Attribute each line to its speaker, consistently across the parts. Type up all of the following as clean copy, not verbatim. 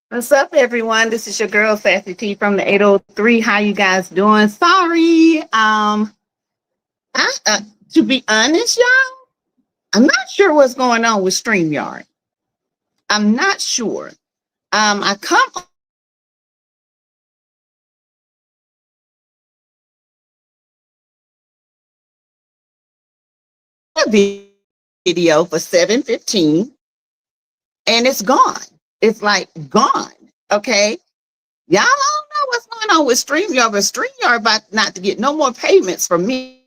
Speaker 1: What's up, everyone? This is your girl Sassy T from the 803. How you guys doing? Sorry, I, to be honest, y'all, I'm not sure what's going on with StreamYard. I'm not sure. I come on a video for 7:15, and it's gone. It's like gone. Okay, y'all don't know what's going on with StreamYard, but StreamYard about not to get no more payments from me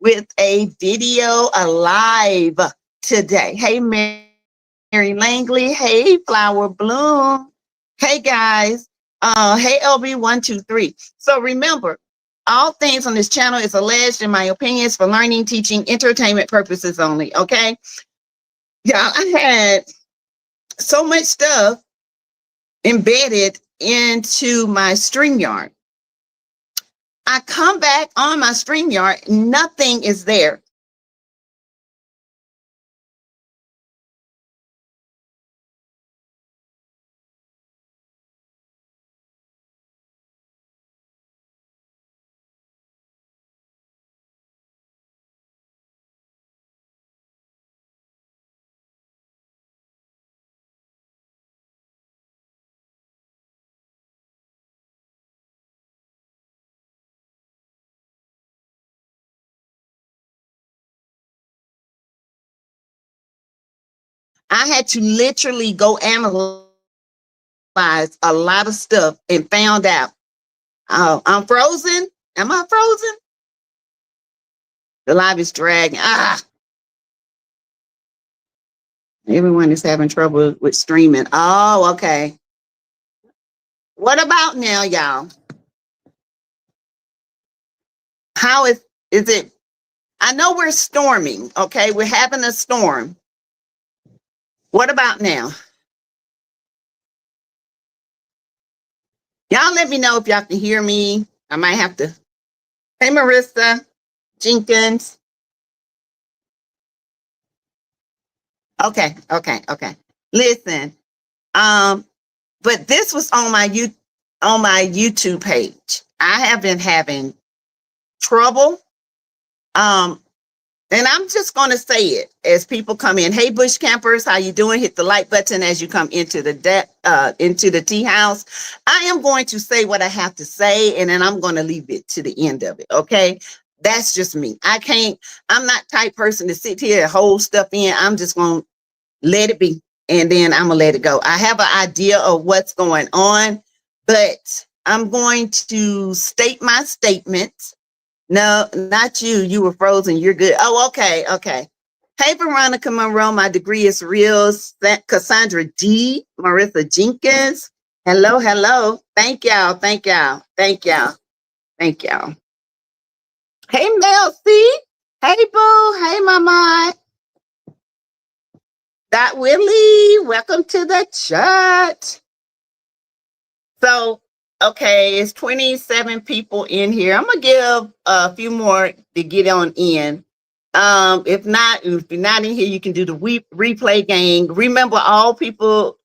Speaker 1: with a video alive today. Hey, Mary Langley. Hey, Flower Bloom. Hey, guys. Hey, LB123. So remember, all things on this channel is alleged, in my opinions, for learning, teaching, entertainment purposes only. Okay. Yeah, I had so much stuff embedded into my StreamYard. I come back on my StreamYard, nothing is there. I had to literally go analyze a lot of stuff and found out I'm frozen. Am I frozen? The live is dragging. Everyone is having trouble with streaming. Oh, okay. What about now, y'all? How is it? I know we're storming, okay? We're having a storm. What about now? Y'all let me know if y'all can hear me. I might have to. Hey, Marissa Jenkins. Okay. Listen, but this was on my YouTube page. I have been having trouble. And I'm just going to say it as people come in. Hey, bush campers, how you doing? Hit the like button as you come into the tea house. I am going to say what I have to say, and then I'm going to leave it to the end of it. Okay. That's just me. I'm not type person to sit here and hold stuff in. I'm just going to let it be. And then I'm going to let it go. I have an idea of what's going on, but I'm going to state my statements. No, not you. You were frozen. You're good. Oh, okay. Hey, Veronica Monroe. My degree is real. Cassandra D. Marissa Jenkins. Hello. Thank y'all. Hey, Mel C. Hey, Boo. Hey, Mama. Dot Willie. Welcome to the chat. So, okay, it's 27 people in here. I'm gonna give a few more to get on in. If you're not in here, you can do the replay game. Remember, all people,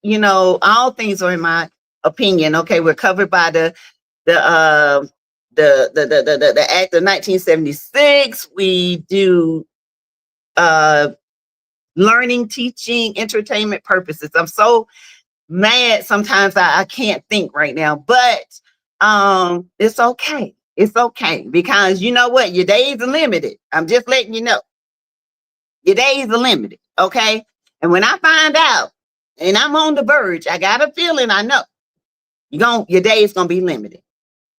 Speaker 1: all things are in my opinion. Okay, we're covered by the Act of 1976. We do learning, teaching, entertainment purposes. I'm so mad sometimes I can't think right now, but it's okay. It's okay, because you know what? Your days are limited. I'm just letting you know. Your days are limited, okay? And when I find out, and I'm on the verge, I got a feeling, I know your day is gonna be limited,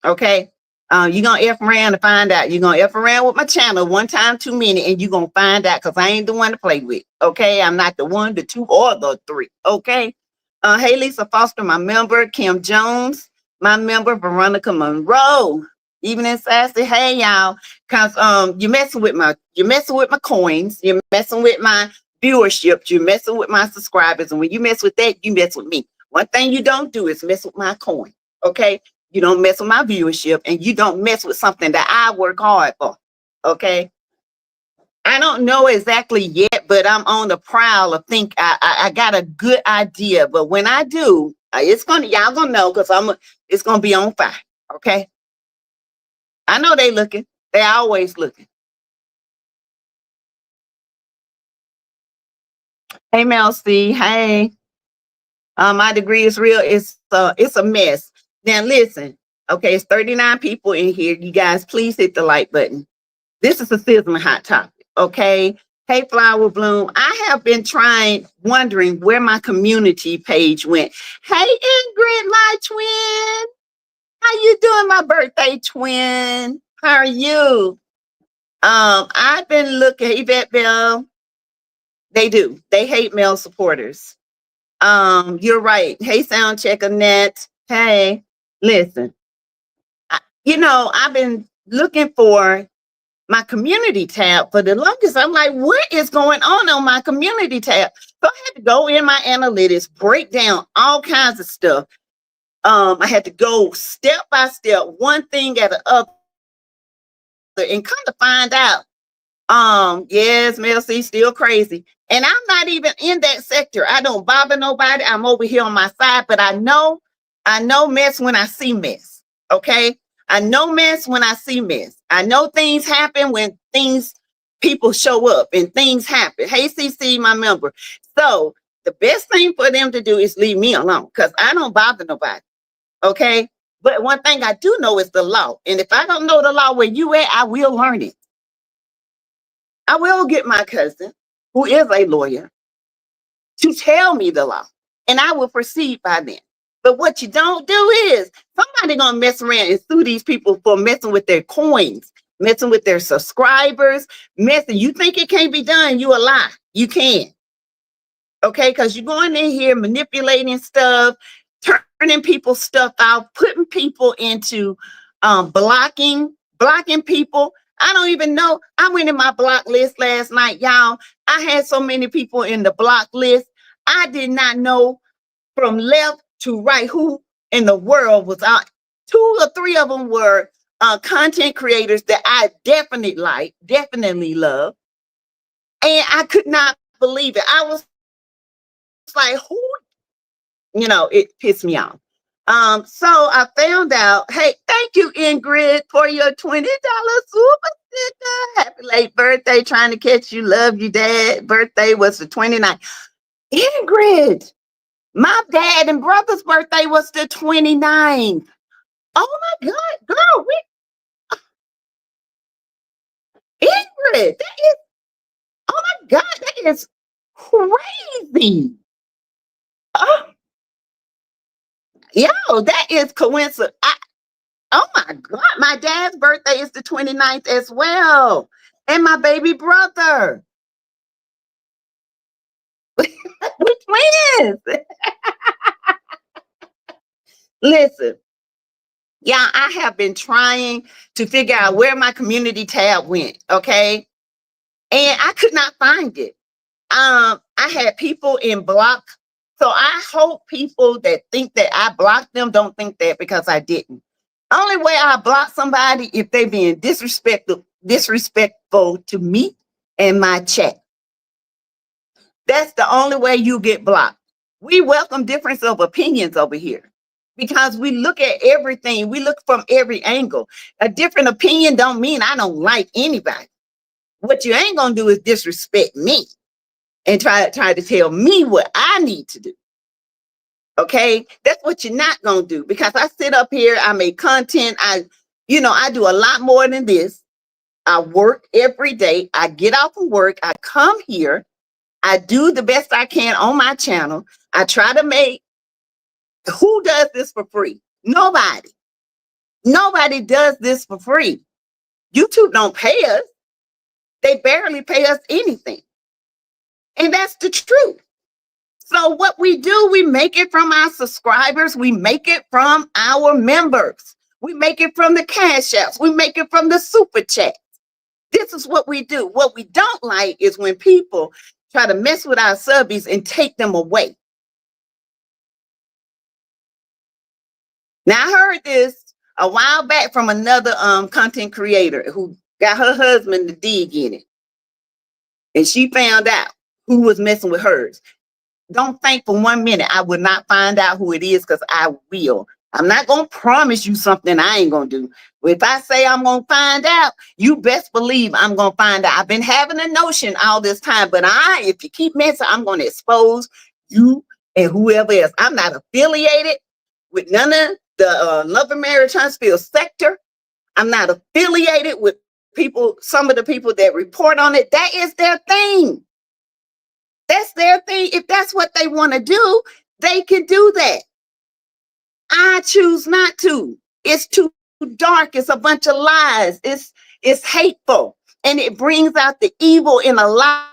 Speaker 1: okay? You're gonna F around to find out. You're gonna F around with my channel one time too many, and you're gonna find out, because I ain't the one to play with, okay? I'm not the one, the two, or the three, okay? Hey, Lisa Foster, my member. Kim Jones, my member. Veronica Monroe, Evening Sassy. Hey, y'all, because you're messing with my coins. You're messing with my viewership. You're messing with my subscribers. And when you mess with that, you mess with me. One thing you don't do is mess with my coin. Okay, you don't mess with my viewership, and you don't mess with something that I work hard for. Okay. I don't know exactly yet, but I'm on the prowl of think I got a good idea. But when I do, it's gonna y'all gonna know because it's gonna be on fire. Okay. I know they looking. They always looking. Hey Mel C. Hey. My degree is real. It's a mess. Now listen. Okay, it's 39 people in here. You guys, please hit the like button. This is a sizzling hot topic. Okay. Hey, Flower Bloom. I have been wondering where my community page went. Hey, Ingrid, my twin. How you doing, my birthday twin? How are you? I've been looking. Hey, Yvette Bell. They do. They hate male supporters. You're right. Hey, sound check Annette. Hey, listen. I've been looking for my community tab for the longest. I'm like, what is going on my community tab? So I had to go in my analytics, break down all kinds of stuff. I had to go step by step, one thing at the other, and come to find out, yes, Mel C still crazy. And I'm not even in that sector. I don't bother nobody. I'm over here on my side, but I know mess when I see mess. Okay. I know mess when I see mess. I know things happen when people show up and things happen. Hey, CC, my member. So the best thing for them to do is leave me alone because I don't bother nobody. Okay. But one thing I do know is the law. And if I don't know the law where you at, I will learn it. I will get my cousin, who is a lawyer, to tell me the law, and I will proceed by then. But what you don't do is somebody gonna mess around and sue these people for messing with their coins, messing with their subscribers, messing. You think it can't be done? You a lie. You can. Okay, because you're going in here manipulating stuff, turning people's stuff out, putting people into blocking people. I don't even know. I went in my block list last night, y'all. I had so many people in the block list. I did not know from left to right who in the world was out. 2 or 3 of them were content creators that I definitely love. And I could not believe it. I was like, who? It pissed me off. So I found out, hey, thank you, Ingrid, for your $20 super sticker. Happy late birthday, trying to catch you. Love you, Dad. Birthday was the 29th. Ingrid, my dad and brother's birthday was the 29th. Oh my God, girl, Ingrid, that is, oh my God, that is crazy. Oh, yo, that is coincidence. Oh my God, my dad's birthday is the 29th as well. And my baby brother. We're twins. Listen, yeah, I have been trying to figure out where my community tab went. Okay. And I could not find it. I had people in block. So I hope people that think that I blocked them don't think that because I didn't. Only way I block somebody if they being disrespectful to me and my chat. That's the only way you get blocked. We welcome difference of opinions over here because we look at everything. We look from every angle. A different opinion don't mean I don't like anybody. What you ain't gonna do is disrespect me and try to tell me what I need to do. Okay, that's what you're not gonna do because I sit up here, I make content, I do a lot more than this. I work every day. I get off from work, I come here, I do the best I can on my channel. I try to make. Who does this for free? Nobody. Nobody does this for free. YouTube don't pay us. They barely pay us anything. And that's the truth. So what we do, we make it from our subscribers. We make it from our members. We make it from the cash apps. We make it from the super chat. This is what we do. What we don't like is when people try to mess with our subbies and take them away. Now, I heard this a while back from another content creator who got her husband to dig in it. And she found out who was messing with hers. Don't think for 1 minute I will not find out who it is, because I will. I'm not going to promise you something I ain't going to do. But if I say I'm going to find out, you best believe I'm going to find out. I've been having a notion all this time, but if you keep messing, I'm going to expose you and whoever else. I'm not affiliated with none of the Love and Marriage Huntsville sector. I'm not affiliated with some of the people that report on it. That is their thing. That's their thing. If that's what they want to do, they can do that. I choose not to. It's too dark. It's a bunch of lies. It's hateful. And it brings out the evil in a lot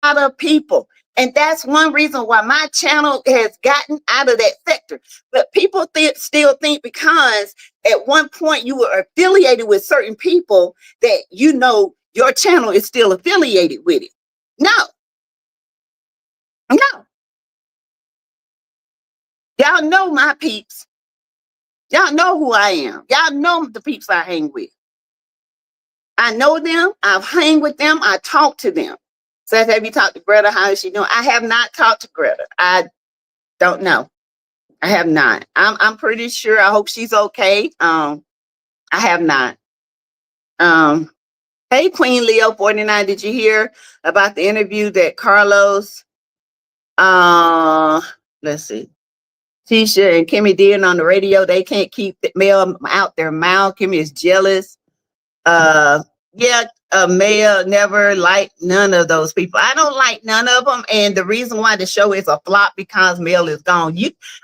Speaker 1: of people. And that's one reason why my channel has gotten out of that sector. But people still think because at one point you were affiliated with certain people that your channel is still affiliated with it. No. Y'all know my peeps. Y'all know who I am. Y'all know the peeps I hang with. I know them. I've hang with them. I talk to them. Says, have you talked to Greta? How is she doing? I have not talked to Greta. I don't know. I have not. I'm pretty sure. I hope she's okay. I have not. Hey, Queen Leo 49. Did you hear about the interview that Carlos? Let's see. Tisha and Kimmy did on the radio. They can't keep the mail out their mouth. Kimmy is jealous. Maya never liked none of those people. I don't like none of them. And the reason why the show is a flop because Mel is gone.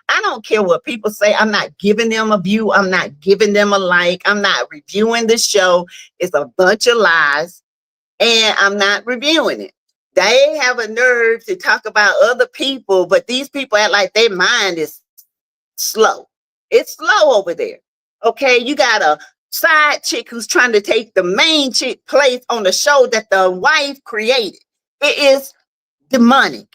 Speaker 1: I don't care what people say. I'm not giving them a view. I'm not giving them a like. I'm not reviewing the show. It's a bunch of lies. And I'm not reviewing it. They have a nerve to talk about other people, but these people act like their mind is slow. It's slow over there. Okay, you got a side chick who's trying to take the main chick place on the show that the wife created. It is demonic.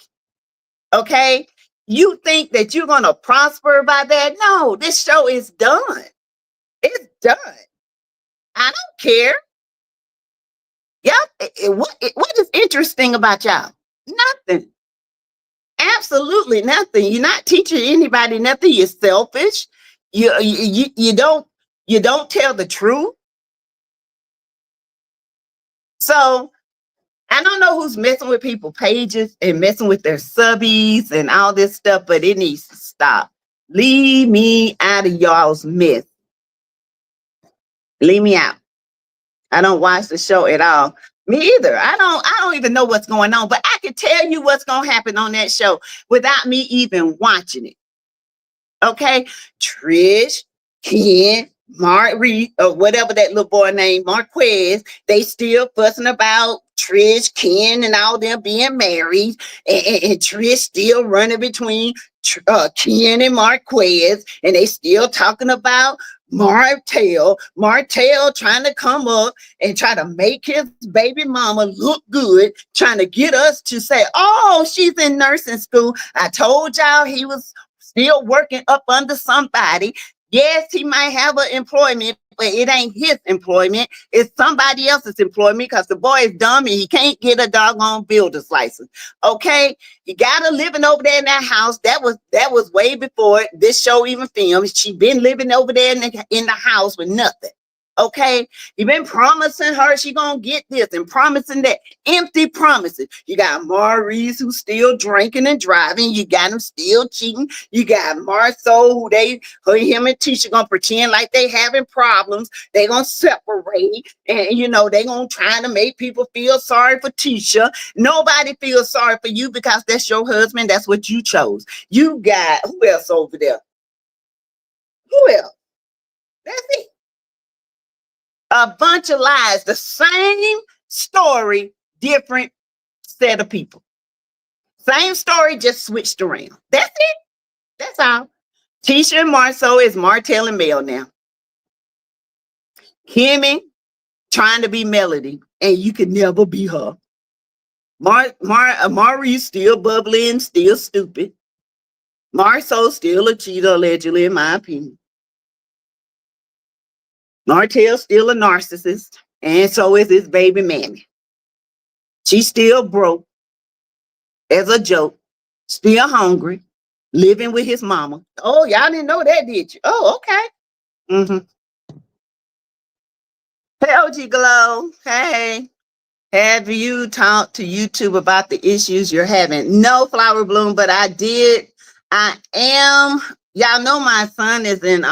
Speaker 1: Okay, you think that you're gonna prosper by that? No, this show is done. It's done. I don't care. What is interesting about y'all? Nothing. Absolutely nothing. You're not teaching anybody nothing. You're selfish. You don't tell the truth. So I don't know who's messing with people's pages and messing with their subbies and all this stuff, but it needs to stop. Leave me out of y'all's mess. Leave me out. I don't watch the show at all. Me either. I don't even know what's going on, but I can tell you what's going to happen on that show without me even watching it. Okay? Trish, Ken, Mark Reed, or whatever that little boy named Marquez, they still fussing about Trish, Ken, and all them being married, and Trish still running between Ken and Marquez, and they still talking about Martell trying to come up and try to make his baby mama look good, trying to get us to say, oh, she's in nursing school. I told y'all he was still working up under somebody. Yes, he might have an employment, but it ain't his employment. It's somebody else's employment because the boy is dumb and he can't get a doggone builder's license. Okay, you got her living over there in that house. That was way before this show even filmed. She been living over there in the house with nothing. Okay, you been promising her she gonna get this and promising that. Empty promises. You got Maurice who's still drinking and driving. You got him still cheating. You got Marceau who him and Tisha gonna pretend like they having problems. They gonna separate, and they gonna try to make people feel sorry for Tisha. Nobody feels sorry for you because that's your husband. That's what you chose. You got who else over there? Who else? That's it. A bunch of lies. The same story, different set of people. Same story, just switched around. That's it. That's all. Tisha and Marceau is Martell and Mel now. Kimmy trying to be Melody, and you can never be her. Maurice still bubbly and still stupid. Marceau still a cheater, allegedly, in my opinion. Martell still a narcissist. And so is his baby mammy. She's still broke as a joke, still hungry, living with his mama. Oh, y'all didn't know that, did you? Oh, okay. Hey, OG Glow. Hey. Have you talked to YouTube about the issues you're having? No, Flower Bloom, but I did. I am. Y'all know my son is in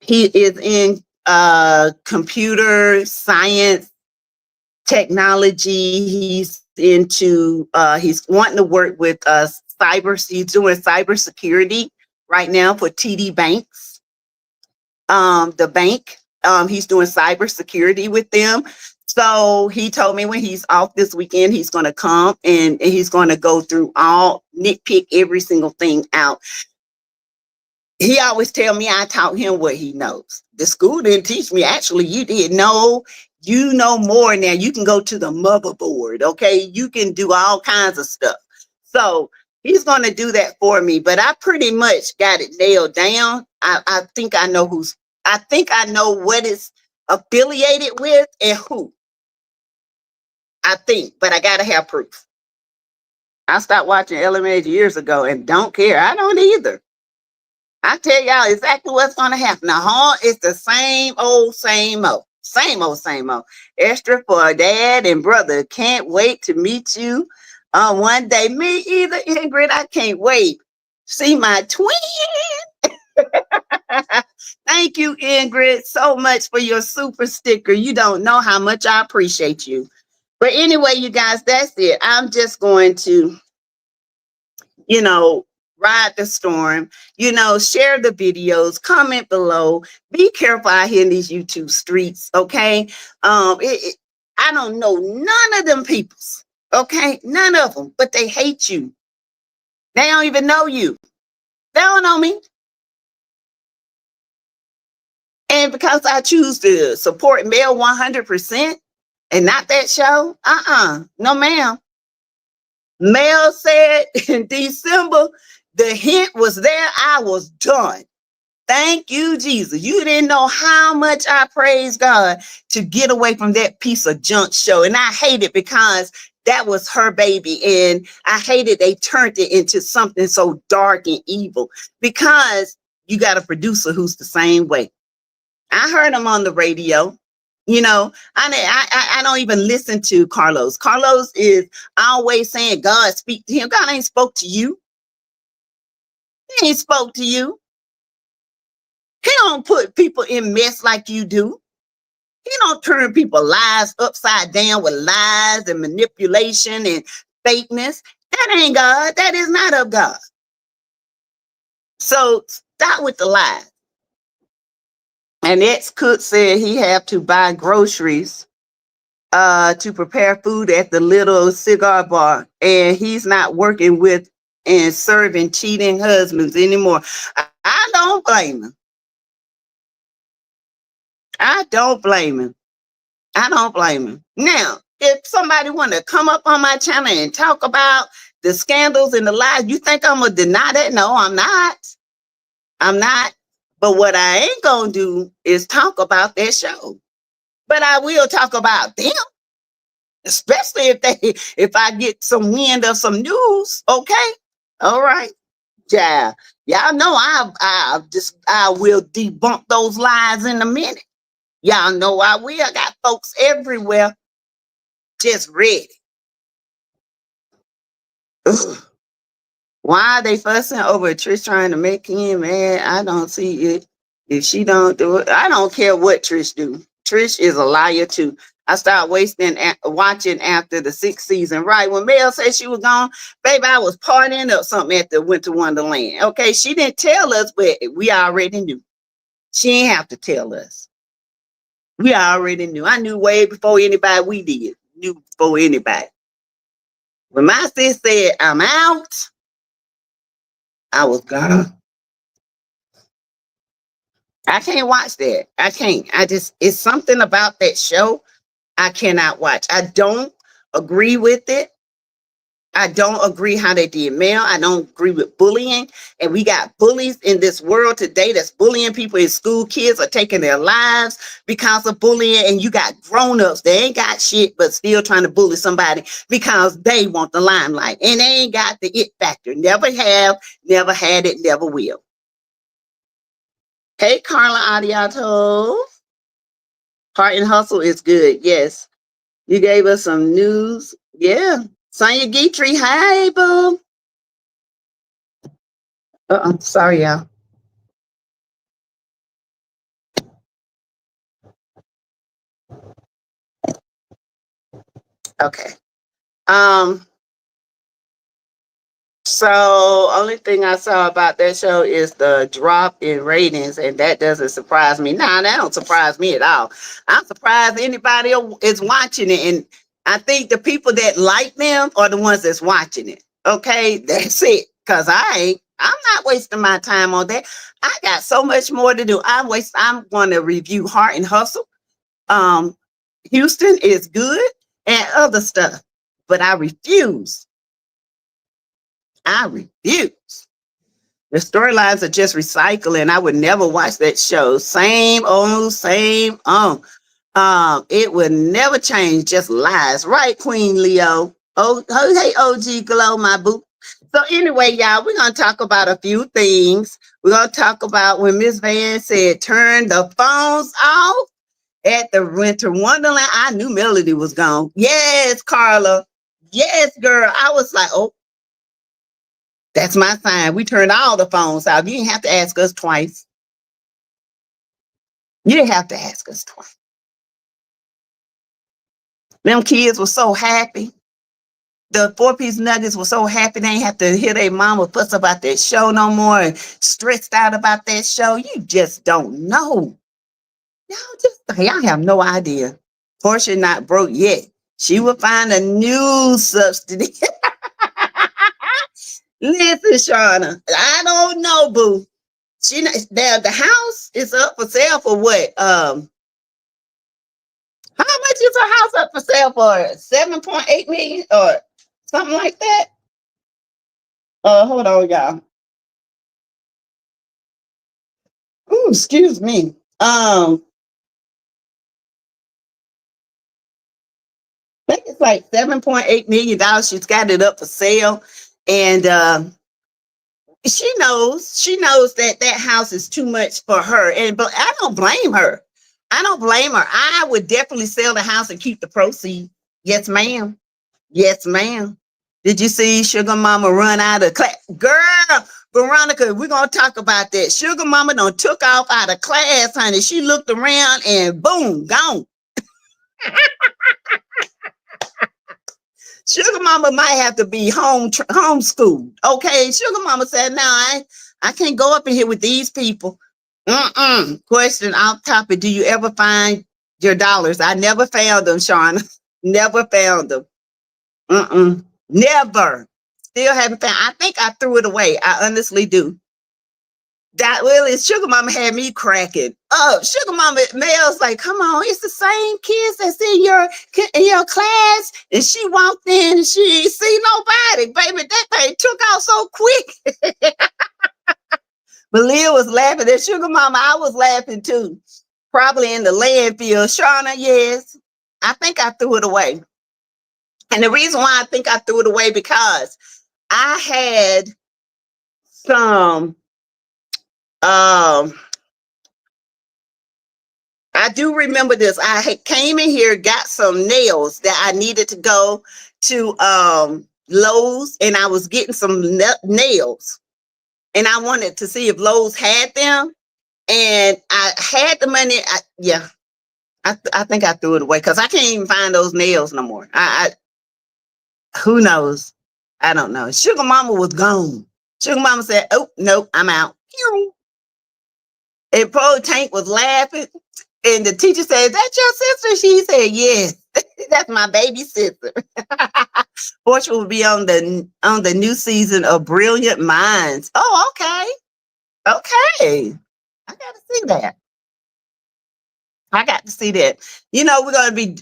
Speaker 1: he is in computer science technology. He's into he's wanting to work with he's doing cybersecurity right now for TD Banks. The bank. He's doing cybersecurity with them. So he told me when he's off this weekend, he's going to come and he's going to go through nitpick every single thing out. He always tell me I taught him what he knows. The school didn't teach me. Actually, you did. No, you know more now. You can go to the motherboard, okay? You can do all kinds of stuff. So he's going to do that for me, but I pretty much got it nailed down. I think I know what it's affiliated with and who. I think, but I got to have proof. I stopped watching LMH years ago and don't care. I don't either. I tell y'all exactly what's going to happen. It's the same old, same old. Same old, same old. Extra for dad and brother. Can't wait to meet you one day. Me either, Ingrid. I can't wait. See my twin. Thank you, Ingrid, so much for your super sticker. You don't know how much I appreciate you. But anyway, you guys, that's it. I'm just going to, ride the storm, share the videos, comment below, be careful out here in these YouTube streets, okay? I don't know none of them peoples, okay? None of them, but they hate you. They don't even know you. They don't know me. And because I choose to support Mel 100% and not that show, no ma'am. Mel said in December, the hint was there. I was done. Thank you, Jesus. You didn't know how much I praise God to get away from that piece of junk show. And I hate it because that was her baby. And I hated they turned it into something so dark and evil because you got a producer who's the same way. I heard him on the radio. I don't even listen to Carlos. Carlos is always saying God speak to him. God ain't spoke to you. He ain't spoke to you. He don't put people in mess like you do. He don't turn people's lives upside down with lies and manipulation and fakeness. That ain't God. That is not of God. So stop with the lies. An ex-cook said he have to buy groceries to prepare food at the little cigar bar, and he's not working with and serving cheating husbands anymore. I don't blame him. I don't blame him. I don't blame him. Now, if somebody want to come up on my channel and talk about the scandals and the lies, you think I'm going to deny that? No, I'm not. I'm not. But what I ain't going to do is talk about that show. But I will talk about them. Especially if I get some wind of some news, okay? All right. Yeah. Y'all know I will debunk those lies in a minute. Y'all know I will. I got folks everywhere just ready. Ugh. Why are they fussing over Trish trying to make him mad? I don't see it. If she don't do it, I don't care what Trish do. Trish is a liar too. I started watching after the 6th season. Right when Mel said she was gone, baby, I was partying up something at the Winter Wonderland. Okay, she didn't tell us, but we already knew. She ain't have to tell us. We already knew. I knew way before anybody we did. Knew before anybody. When my sis said, I'm out, I was gone. I can't watch that. I can't. It's something about that show I cannot watch. I don't agree with it. I don't agree how they did Mel. I don't agree with bullying. And we got bullies in this world today that's bullying people in school. Kids are taking their lives because of bullying. And you got grown-ups. They ain't got shit, but still trying to bully somebody because they want the limelight. And they ain't got the it factor. Never have, never had it, never will. Hey, Carla Adiato. Heart and Hustle is good. Yes. You gave us some news. Yeah. Sonya Guitry. Hi, boo. Sorry, y'all. Okay. Um, so only thing I saw about that show is the drop in ratings, and that doesn't surprise me. Nah, that don't surprise me at all. I'm surprised anybody is watching it, and I think the people that like them are the ones that's watching it. Okay, that's it. Cause I'm not wasting my time on that. I got so much more to do. I'm going to review Heart and Hustle. Houston is good and other stuff, but I refuse. I refuse. The storylines are just recycling. I would never watch that show. Same old, same on. It would never change. Just lies, right, Queen Leo? Oh, hey, OG Glow, my boo. So anyway, y'all, we're gonna talk about a few things. We're gonna talk about when Miss Van said turn the phones off at the Winter Wonderland. I knew Melody was gone. Yes, Carla. Yes, girl. I was like, oh, that's my sign. We turned all the phones out. You didn't have to ask us twice. You didn't have to ask us twice. Them kids were so happy. The four-piece nuggets were so happy they ain't have to hear their mama fuss about that show no more and stressed out about that show. You just don't know. Y'all have no idea. Porsha not broke yet. She will find a new substitute. Listen, Shauna, I don't know, boo. The house is up for sale for what? How much is her house up for sale for? 7.8 million or something like that? Hold on, y'all. Ooh, excuse me. I think it's like $7.8 million. She's got it up for sale. And she knows that that house is too much for her. But I don't blame her. I don't blame her. I would definitely sell the house and keep the proceeds. Yes, ma'am. Yes, ma'am. Did you see Sugar Mama run out of class? Girl, Veronica, we're going to talk about that. Sugar Mama done took off out of class, honey. She looked around and boom, gone. Sugar Mama might have to be homeschooled. Okay, Sugar Mama said, "No, I can't go up in here with these people." Question off topic: do you ever find your dollars? I never found them, Shauna. Never found them. Never. Still haven't found. I think I threw it away. I honestly do. That really, Sugar Mama had me cracking up. Sugar Mama Mel's like, come on, it's the same kids that's in your class. And she walked in and she ain't see nobody. Baby, that thing took off so quick. But Leah was laughing at Sugar Mama. I was laughing too. Probably in the landfill. Shauna, yes. I think I threw it away. And the reason why I think I threw it away because I had some I do remember this. I came in here, got some nails that I needed to go to Lowe's, and I was getting some nails, and I wanted to see if Lowe's had them, and I had the money. I think I threw it away because I can't even find those nails no more. Who knows? I don't know. Sugar Mama was gone. Sugar Mama said, "Oh nope, I'm out." And Pro Tank was laughing. And the teacher said, "Is that your sister?" She said, "Yes, that's my baby sister." Porsha will be on the new season of Brilliant Minds. Oh, okay. Okay. I gotta see that. I got to see that. We're going to be,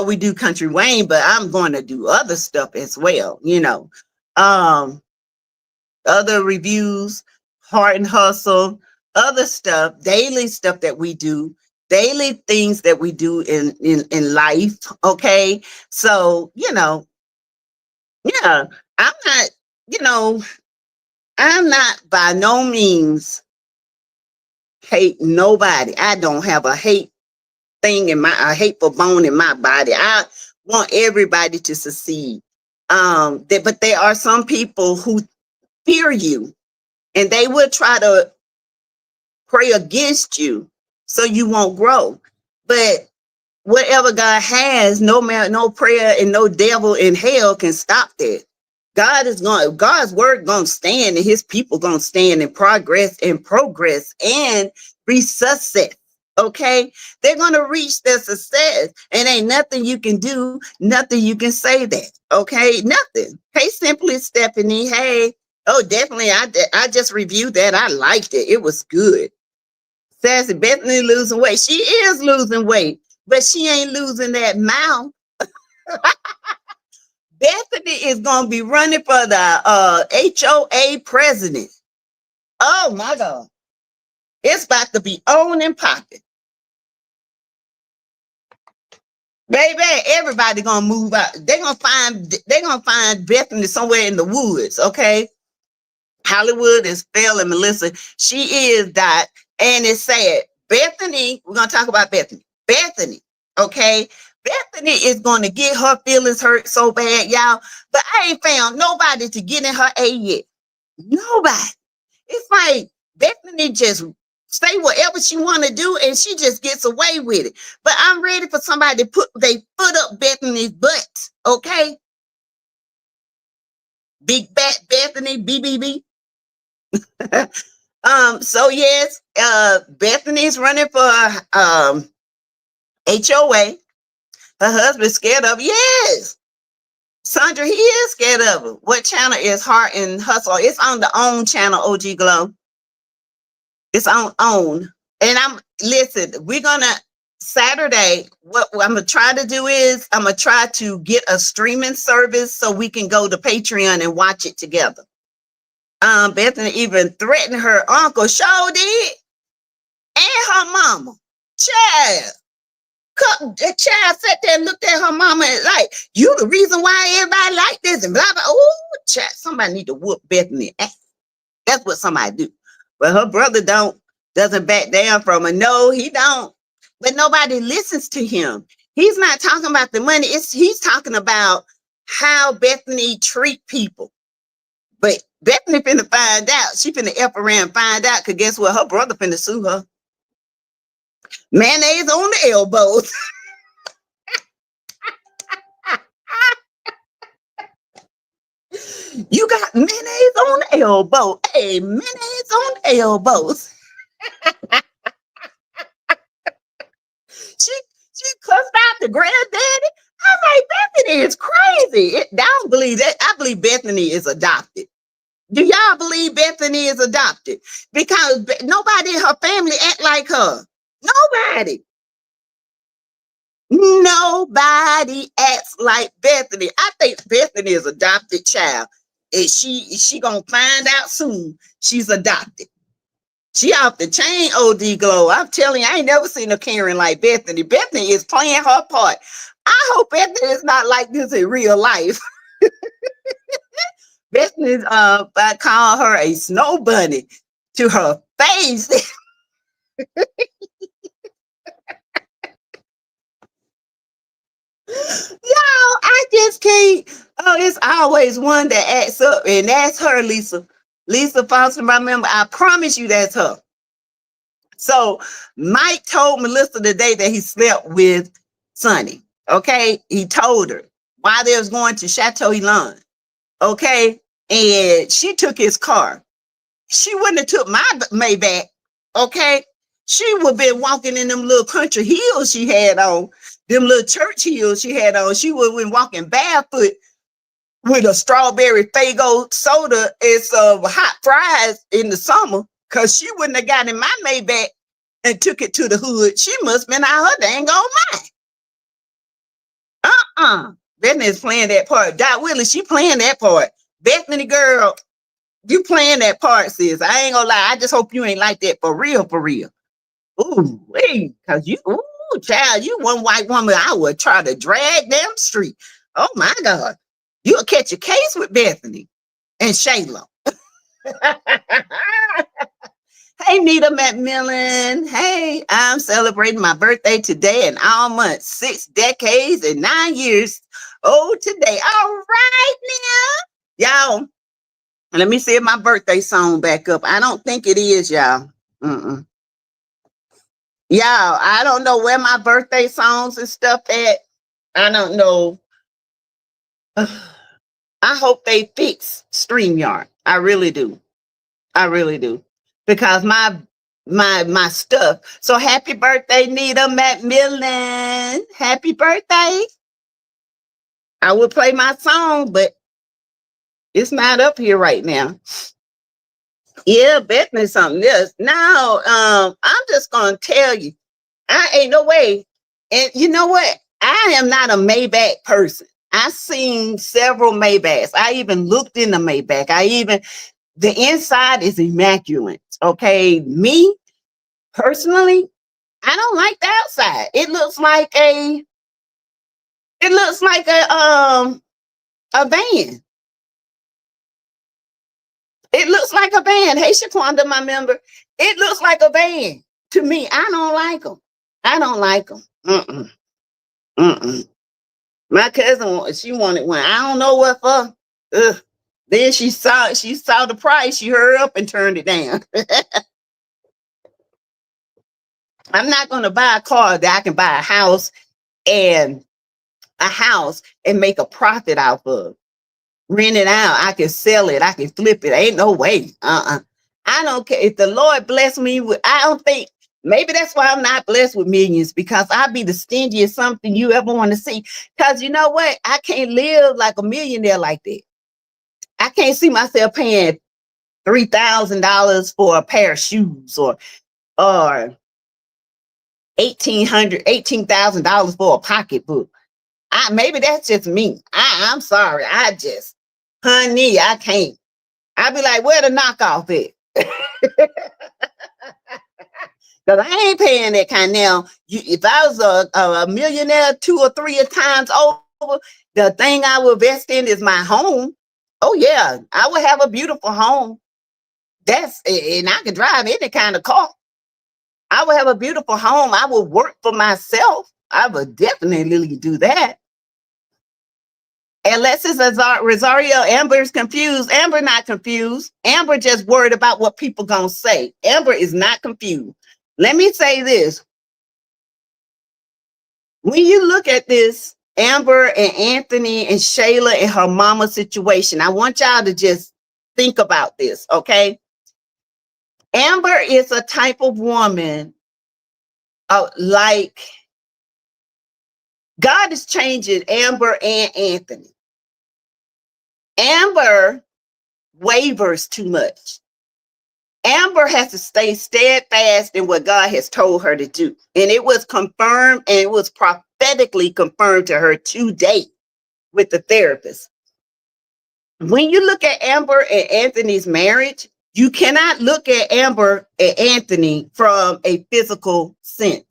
Speaker 1: we do Country Wayne, but I'm going to do other stuff as well, um, other reviews, Heart and Hustle, other stuff, daily stuff that we do, daily things that we do in life. Okay. So, yeah, I'm not, you know, I'm not by no means hate nobody. I don't have a hate thing a hateful bone in my body. I want everybody to succeed. But there are some people who fear you, and they will try to pray against you so you won't grow. But whatever God has, no prayer and no devil in hell can stop that. God's word gonna stand, and his people gonna stand and progress and resuscitate. Okay, they're gonna reach their success, and ain't nothing you can do, nothing you can say that. Okay, nothing. Hey, Simply Stephanie. Hey, oh, definitely. I just reviewed that. I liked it. It was good. Sassy Bethany losing weight. She is losing weight, but she ain't losing that mouth. Bethany is gonna be running for the HOA president. Oh my God. It's about to be on and popping. Baby, everybody gonna move out. They're gonna find Bethany somewhere in the woods, okay? Hollywood is failing Melissa. She is that, and it's sad. Bethany, we're gonna talk about Bethany. Bethany, okay? Bethany is gonna get her feelings hurt so bad, y'all. But I ain't found nobody to get in her A yet. Nobody. It's like Bethany just say whatever she want to do, and she just gets away with it. But I'm ready for somebody to put their foot up Bethany's butt, okay? Big Bat Bethany, BBB. So yes, Bethany's running for HOA. Her husband's scared of her. Yes. Sandra, he is scared of her. What channel is Heart and Hustle? It's on the OWN channel, OG Glow. It's on OWN. And we're gonna Saturday, what I'm gonna try to do is I'm gonna try to get a streaming service so we can go to Patreon and watch it together. Bethany even threatened her uncle, sure did, and her mama. Child. The child sat there and looked at her mama and like, you the reason why everybody like this and blah, blah. Oh, child, somebody need to whoop Bethany. That's what somebody do. But her brother doesn't back down from her. No, he don't. But nobody listens to him. He's not talking about the money. He's talking about how Bethany treat people. But Bethany finna find out. She finna F around and find out, because guess what? Her brother finna sue her. Mayonnaise on the elbows. You got mayonnaise on the elbow. Hey, mayonnaise on the elbows. She cussed out the granddaddy. I'm like, Bethany is crazy. I don't believe that. I believe Bethany is adopted. Do y'all believe Bethany is adopted? Because nobody in her family act like her. Nobody. Nobody acts like Bethany. I think Bethany is adopted child. And she gonna find out soon she's adopted. She off the chain, OD Glow. I'm telling you, I ain't never seen a Karen like Bethany. Bethany is playing her part. I hope Bethany is not like this in real life. Bethany's I call her a snow bunny to her face. Y'all, I just can't. Oh, it's always one that acts up, and that's her, Lisa. Lisa Foster, my member. I promise you that's her. So Mike told Melissa today that he slept with Sonny. Okay, he told her while they was going to Chateau Elan. Okay, and she took his car. She wouldn't have took my Maybach. Okay, she would have been walking in them little country heels she had on, them little church heels she had on. She would have been walking barefoot with a strawberry Faygo soda and some hot fries in the summer, because she wouldn't have got in my Maybach. and took it to the hood. She must have been out her dang old mind. Bethany is playing that part. Dot Willis, she playing that part. Bethany girl, you playing that part, sis. I ain't gonna lie. I just hope you ain't like that for real, for real. Ooh, wait, cause you, ooh, child, you one white woman I would try to drag down the street. Oh my God. You'll catch a case with Bethany and Shayla. Hey, Nita McMillan. Hey, I'm celebrating my birthday today and all month. 6 decades and 9 years old today. All right now. Y'all, let me see if my birthday song back up. I don't think it is, y'all. Y'all, I don't know where my birthday songs and stuff at. I don't know. I hope they fix StreamYard. I really do. I really do. Because my stuff. So happy birthday, Nita McMillan. Happy birthday. I would play my song, but it's not up here right now. Yeah, Bethany something else. Now, I'm just gonna tell you, I ain't no way. And you know what? I am not a Maybach person. I've seen several Maybachs. I even looked in the Maybach. The inside is immaculate. Okay. Me personally, I don't like the outside. It looks like a van. It looks like a van. Hey, Shaquanda, my member. It looks like a van to me. I don't like them. I don't like them. My cousin, she wanted one. I don't know what for. Ugh. Then she saw the price. She hurried up and turned it down. I'm not going to buy a car that I can buy a house and make a profit out of. Rent it out. I can sell it. I can flip it. Ain't no way. I don't care if the Lord bless me with. I don't think. Maybe that's why I'm not blessed with millions, because I'd be the stingiest something you ever want to see. Because you know what? I can't live like a millionaire like that. I can't see myself paying $3,000 for a pair of shoes or $18,000 for a pocketbook. Maybe that's just me. I'm sorry. Honey, I can't. I'd be like, where the knockoff at? Because I ain't paying that kind now. If I was a millionaire 2 or 3 times over, the thing I would invest in is my home. Oh, yeah. I would have a beautiful home. And I could drive any kind of car. I would have a beautiful home. I would work for myself. I would definitely do that. Alexis Rosario, Amber's confused. Amber not confused. Amber just worried about what people gonna say. Amber is not confused. Let me say this. When you look at this, Amber and Anthony and Shayla and her mama situation, I want y'all to just think about this, okay? Amber is a type of woman like God is changing Amber and Anthony. Amber wavers too much. Amber has to stay steadfast in what God has told her to do. And it was confirmed, and it was prophetically confirmed to her today with the therapist. When you look at Amber and Anthony's marriage, you cannot look at Amber and Anthony from a physical sense.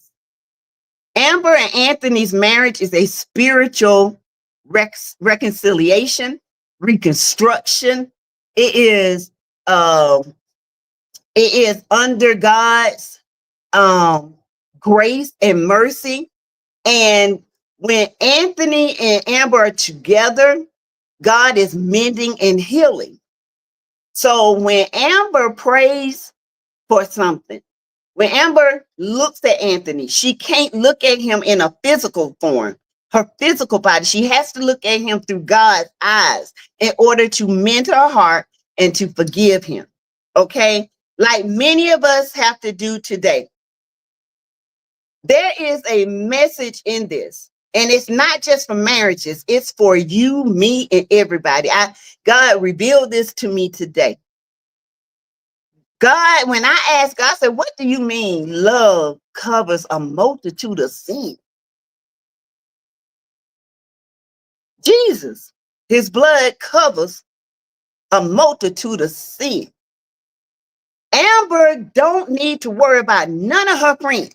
Speaker 1: Amber and Anthony's marriage is a spiritual reconciliation, reconstruction. It is under God's grace and mercy. And when Anthony and Amber are together, God is mending and healing. So when Amber prays for something, when Amber looks at Anthony, she can't look at him in a physical form, her physical body. She has to look at him through God's eyes in order to mend her heart and to forgive him. Okay? Like many of us have to do today. There is a message in this, and it's not just for marriages. It's for you, me, and everybody. God revealed this to me today. God, when I asked God, I said, what do you mean love covers a multitude of sin? Jesus, his blood covers a multitude of sin. Amber don't need to worry about none of her friends.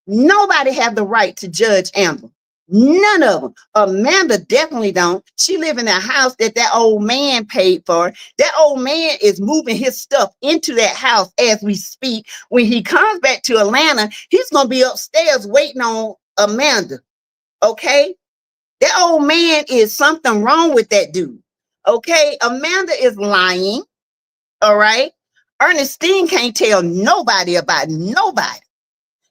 Speaker 1: Nobody have the right to judge Amber. None of them. Amanda definitely don't. She live in a house that old man paid for. That old man is moving his stuff into that house as we speak. When he comes back to Atlanta, he's going to be upstairs waiting on Amanda. Okay? That old man is something wrong with that dude. Okay? Amanda is lying. All right? Ernestine can't tell nobody about nobody.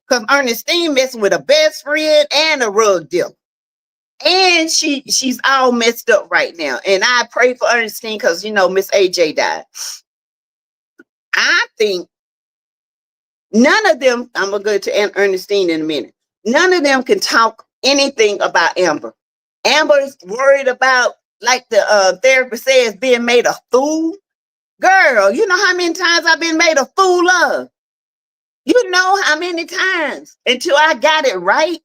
Speaker 1: Because Ernestine messing with a best friend and a rug dealer. And she's all messed up right now. And I pray for Ernestine because, Miss AJ died. I think none of them, I'm going to go to Ernestine in a minute. None of them can talk anything about Amber. Amber's worried about, like the therapist says, being made a fool. Girl, you know how many times I've been made a fool of? You know how many times until I got it right?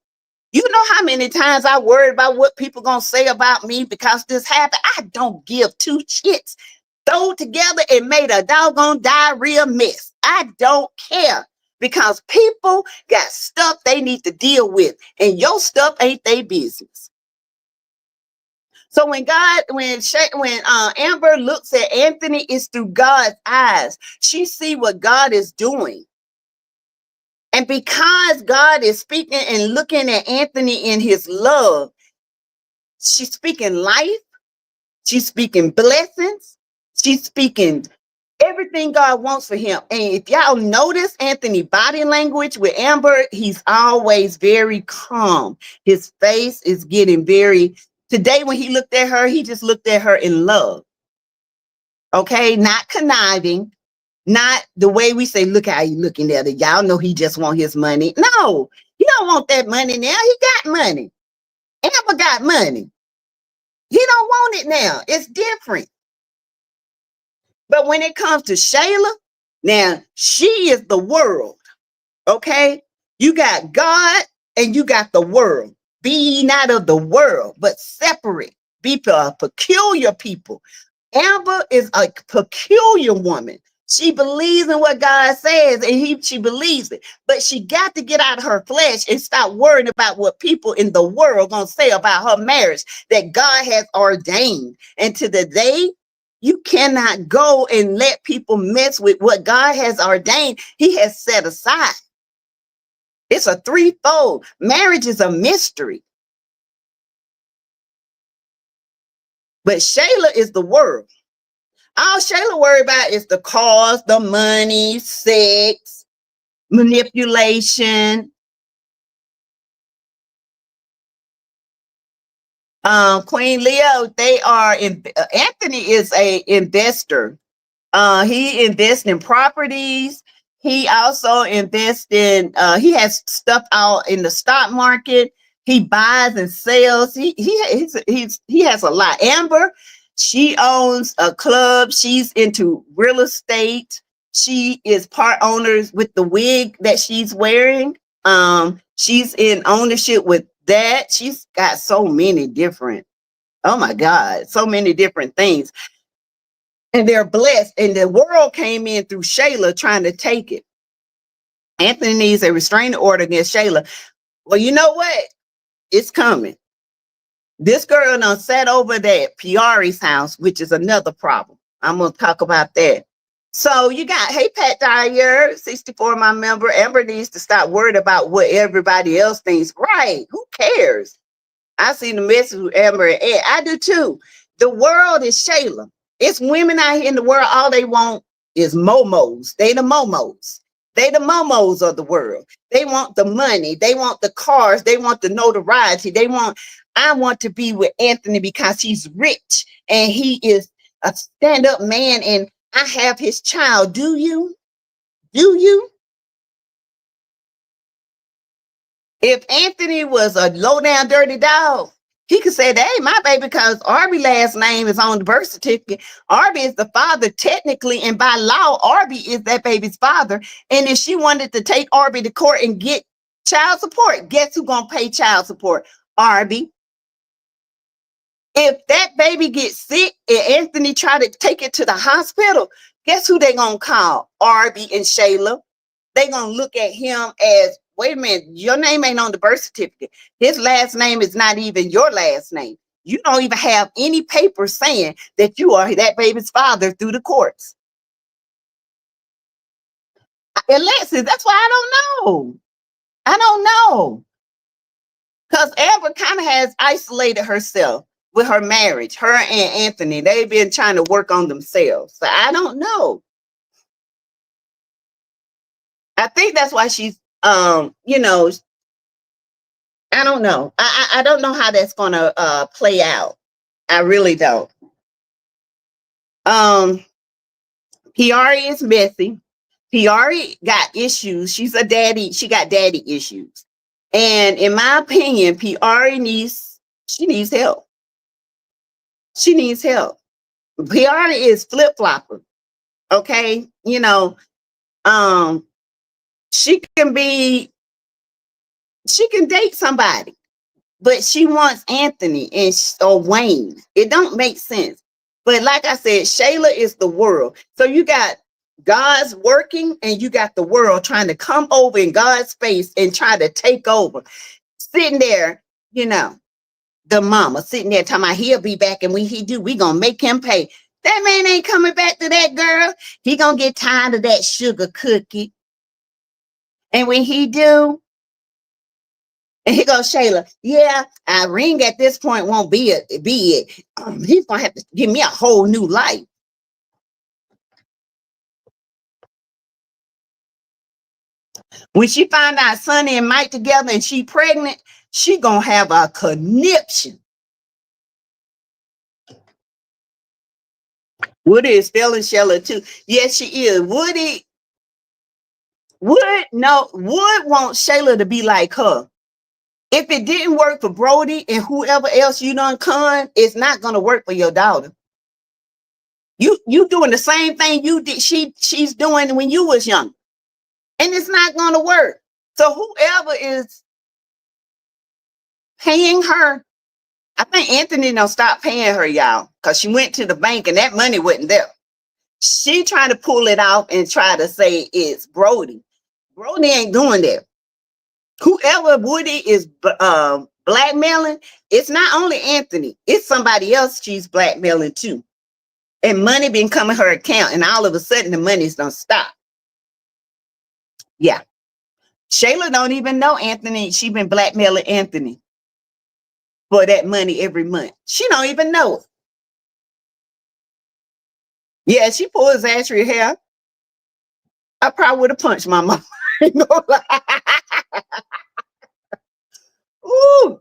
Speaker 1: You know how many times I worried about what people gonna say about me because this happened? I don't give two shits. Throw together and made a doggone diarrhea mess. I don't care because people got stuff they need to deal with, and your stuff ain't their business. So when Amber looks at Anthony, it's through God's eyes. She see what God is doing. And because God is speaking and looking at Anthony in his love, she's speaking life. She's speaking blessings. She's speaking everything God wants for him. And if y'all notice Anthony body language with Amber, he's always very calm. His face is getting today when he looked at her, he just looked at her in love. Okay, not conniving. Not the way we say, look how you looking at it. Y'all know he just want his money. No, he don't want that money now. He got money. Amber got money. He don't want it now. It's different. But when it comes to Shayla, now she is the world. Okay? You got God and you got the world. Be ye not of the world, but separate. Be a peculiar people. Amber is a peculiar woman. She believes in what God says and she believes it. But she got to get out of her flesh and stop worrying about what people in the world going to say about her marriage that God has ordained. And to the day, you cannot go and let people mess with what God has ordained. He has set aside. It's a threefold. Marriage is a mystery. But Shayla is the world. All Shayla worry about is the cars, the money, sex, manipulation. Queen Leo, they are Anthony is a investor. He invests in properties. He also invests in he has stuff out in the stock market. He buys and sells. He has a lot. Amber, she owns a club. She's into real estate. She is part owners with the wig that she's wearing. She's in ownership with that. She's got so many different, oh my God, so many different things. And they're blessed. And the world came in through Shayla trying to take it. Anthony needs a restraining order against Shayla. Well, you know what? It's coming. This girl done sat over there at Piari's house, which is another problem. I'm going to talk about that. So you got, hey, Pat Dyer, 64, my member. Amber needs to stop worried about what everybody else thinks. Right. Who cares? I see the message with Amber and Ed. I do too. The world is Shayla. It's women out here in the world. All they want is momos. They the momos. They the momos of the world. They want the money. They want the cars. They want the notoriety. I want to be with Anthony because he's rich and he is a stand-up man and I have his child. Do you? Do you? If Anthony was a low-down dirty dog, He could say, hey, my baby, because Arby last name is on the birth certificate. Arby is the father technically, and by law, Arby is that baby's father. And if she wanted to take Arby to court and get child support, guess who's going to pay child support? Arby. If that baby gets sick and Anthony try to take it to the hospital, guess who they going to call? Arby and Shayla. They going to look at him as, wait a minute, your name ain't on the birth certificate. His last name is not even your last name. You don't even have any paper saying that you are that baby's father through the courts. Alexis, that's why I don't know. I don't know. Because Amber kind of has isolated herself with her marriage. Her and Anthony, they've been trying to work on themselves. So I don't know. I think that's why she's, you know, I don't know. I don't know how that's going to play out. I really don't. Piari is messy. Piari got issues. She's a daddy. She got daddy issues. And in my opinion, Piari needs help. She needs help. Piari is flip-flopper. Okay. You know, she can date somebody, but she wants Anthony or Wayne. It don't make sense. But like I said, Shayla is the world. So you got God's working and you got the world trying to come over in God's space and try to take over. Sitting there, you know, the mama sitting there talking about he'll be back, and when he do, we gonna make him pay. That man ain't coming back to that girl. He gonna get tired of that sugar cookie. And when he do, and he goes, Shayla, yeah, our ring at this point won't be it. He's gonna have to give me a whole new life. When she find out Sonny and Mike together and she pregnant, she gonna have a conniption. Woody is feeling Shayla too. Yes, she is. Wood wants Shayla to be like her. If it didn't work for Brody and whoever else you done con, it's not gonna work for your daughter. You doing the same thing you did. She's doing when you was young, and it's not gonna work. So whoever is paying her, I think Anthony don't stop paying her, y'all, because she went to the bank and that money wasn't there. She trying to pull it off and try to say it's Brody. Brody ain't doing that. Whoever Woody is blackmailing, it's not only Anthony, it's somebody else she's blackmailing too. And money been coming her account, and all of a sudden the money's don't stop. Yeah. Shayla don't even know Anthony. She been blackmailing Anthony for that money every month. She don't even know. Yeah, she pulled his ass through her hair. I probably would have punched my mom. Ooh.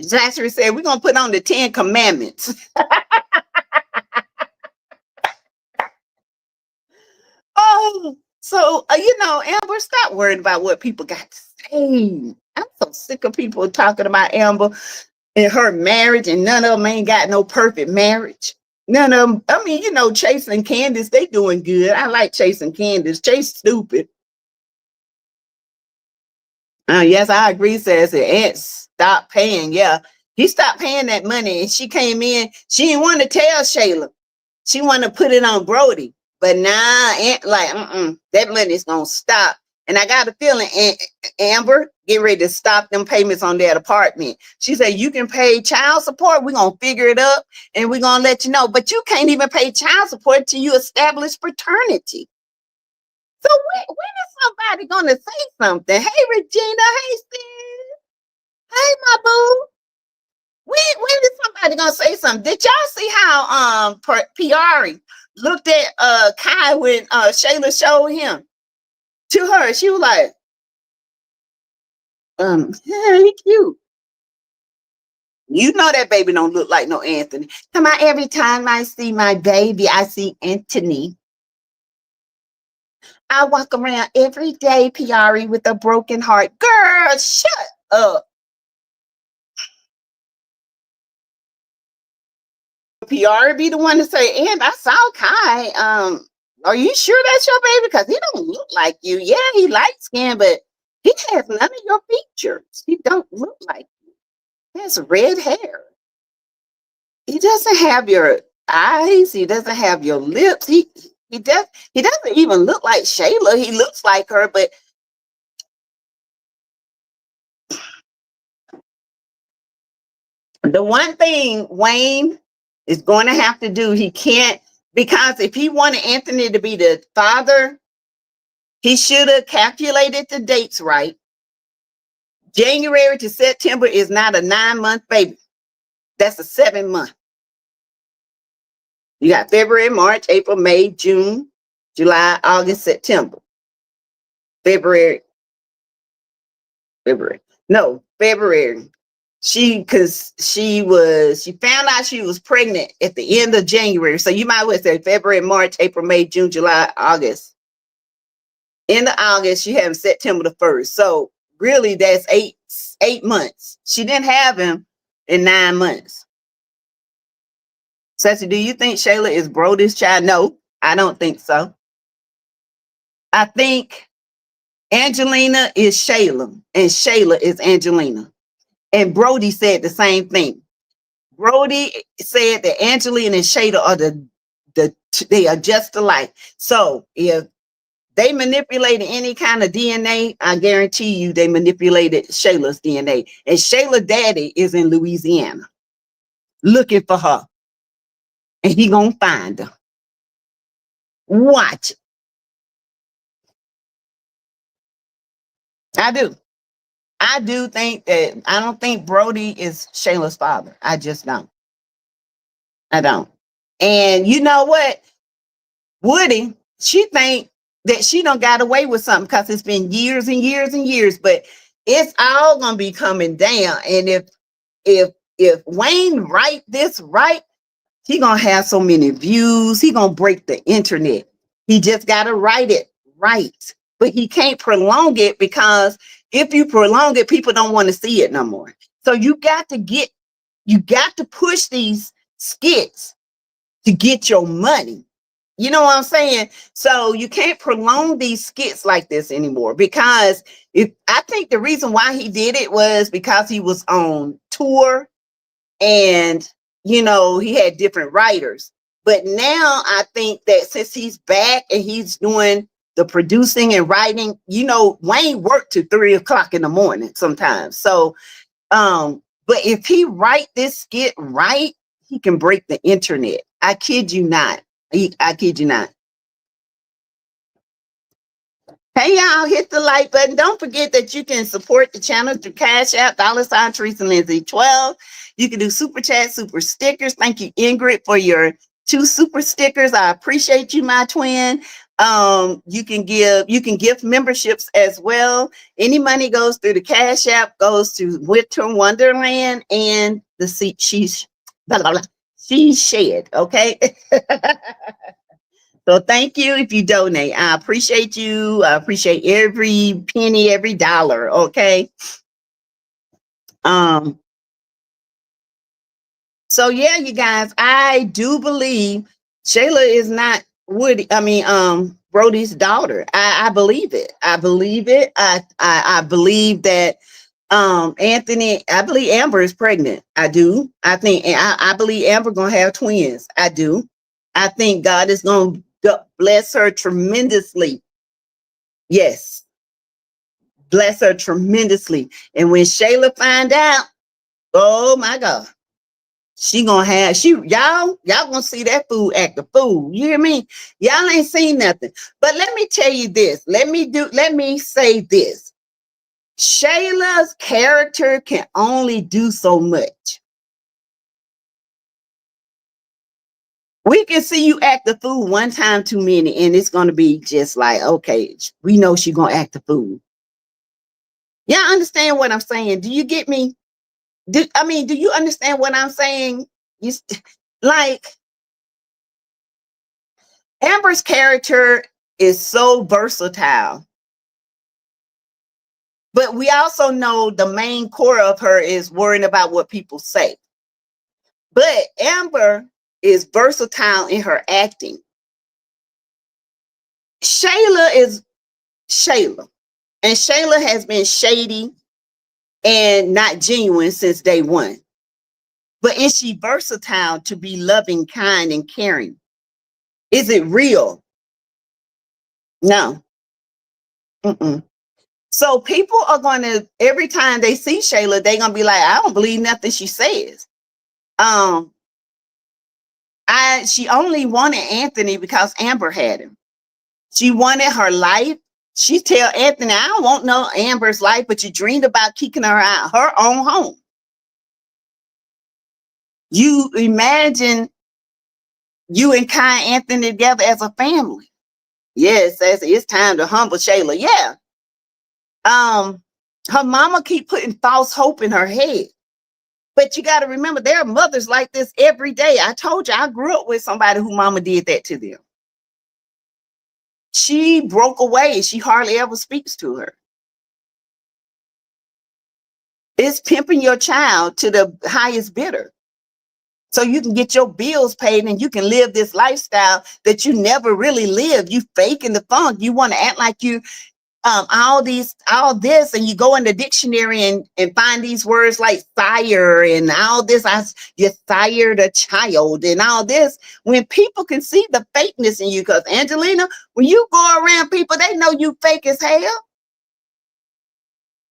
Speaker 1: Zachary said, we're going to put on the 10 commandments. Oh, so, you know, Amber, stop worrying about what people got to say. I'm so sick of people talking about Amber and her marriage, and none of them ain't got no perfect marriage. None of them. I mean, you know, Chase and Candace, they doing good. I like Chase and Candace. Chase stupid. Yes, I agree, says it. Aunt stopped paying. Yeah, he stopped paying that money, and she came in. She didn't want to tell Shayla. She wanted to put it on Brody. But now, Aunt, like, that money's gonna stop. And I got a feeling Amber get ready to stop them payments on that apartment. She said, you can pay child support. We're gonna figure it up and we're gonna let you know. But you can't even pay child support till you establish paternity. So when is somebody gonna say something? Hey, Regina. Hey, Steve. Hey, my boo. When is somebody gonna say something? Did y'all see how Piari looked at Kai when Shayla showed him to her? She was like, yeah, he cute. You know that baby don't look like no Anthony. Come on, every time I see my baby, I see Anthony. I walk around every day, Piari, with a broken heart. Girl, shut up. PR be the one to say, and I saw Kai. Are you sure that's your baby? Because he don't look like you. Yeah, he light skinned, but he has none of your features. He don't look like you. He has red hair. He doesn't have your eyes. He doesn't have your lips. He doesn't even look like Shayla. He looks like her, but the one thing Wayne is going to have to do, he can't, because if he wanted Anthony to be the father, he should have calculated the dates right. January to September is not a 9-month baby. That's a 7-month. You got February, March, April, May, June, July, August, September. February. No, February. She found out she was pregnant at the end of January. So you might well say February, March, April, May, June, July, August. End of August, she had him September the 1st. So really that's eight months. She didn't have him in 9 months. Sassy, do you think Shayla is Brody's child? No, I don't think so. I think Angelina is Shayla and Shayla is Angelina. And Brody said the same thing. Brody said that Angelina and Shayla are they are just alike. So if they manipulated any kind of DNA, I guarantee you they manipulated Shayla's DNA. And Shayla's daddy is in Louisiana looking for her. And he gonna find her. Watch it. I do think that I don't think Brody is Shayla's father. I just don't. I don't. And you know what? Woody, she think that she done got away with something because it's been years and years and years, but it's all gonna be coming down. And if Wayne write this right, he gonna have so many views. He gonna break the internet. He just gotta write it right. But he can't prolong it because if you prolong it, people don't want to see it no more. So you got to push these skits to get your money. You know what I'm saying? So you can't prolong these skits like this anymore because I think the reason why he did it was because he was on tour and, you know, he had different writers. But now I think that since he's back and he's doing the producing and writing, you know, Wayne worked to 3 o'clock in the morning sometimes. So, but if he write this skit right, he can break the internet. I kid you not. I kid you not. Hey, y'all, hit the like button. Don't forget that you can support the channel through Cash App, $ Teresa Lindsay 12. You can do super chat, super stickers. Thank you, Ingrid, for your 2 super stickers. I appreciate you, my twin. You can give memberships as well. Any money goes through the Cash App, goes to Winter Wonderland and the She's Shed. Okay. So thank you if you donate. I appreciate you. I appreciate every penny, every dollar. Okay. So yeah, you guys, I do believe Shayla is not Brody's daughter. I believe it. I believe it. I believe that Anthony, I believe Amber is pregnant. I do. I believe Amber gonna have twins. I do. I think God is gonna bless her tremendously. Yes. Bless her tremendously. And when Shayla find out, oh my God, y'all gonna see that fool act a fool. You hear me? Y'all ain't seen nothing. But let me tell you this. Let me say this. Shayla's character can only do so much. We can see you act the fool one time too many, and it's gonna be just like, okay, we know she's gonna act the fool. Y'all understand what I'm saying? Do you get me? Do you understand what I'm saying? Like Amber's character is so versatile, but we also know the main core of her is worrying about what people say. But Amber is versatile in her acting. Shayla is Shayla. And Shayla has been shady and not genuine since day one. But is she versatile to be loving, kind, and caring? Is it real? No. Mm-mm. So people are going to, every time they see Shayla, they're going to be like, I don't believe nothing she says. She only wanted Anthony because Amber had him. She wanted her life. She tell Anthony, I don't want no Amber's life, but you dreamed about kicking her out her own home. You imagine you and Kai Anthony together as a family. Yes, it's time to humble Shayla. Yeah. Her mama keep putting false hope in her head. But you got to remember, there are mothers like this every day. I told you, I grew up with somebody who mama did that to them. She broke away. She hardly ever speaks to her. It's pimping your child to the highest bidder. So you can get your bills paid and you can live this lifestyle that you never really lived. You faking the funk. You want to act like you all this, and you go in the dictionary and find these words like sire and all this. You sired a child and all this. When people can see the fakeness in you, because Angelina, when you go around people, they know you fake as hell.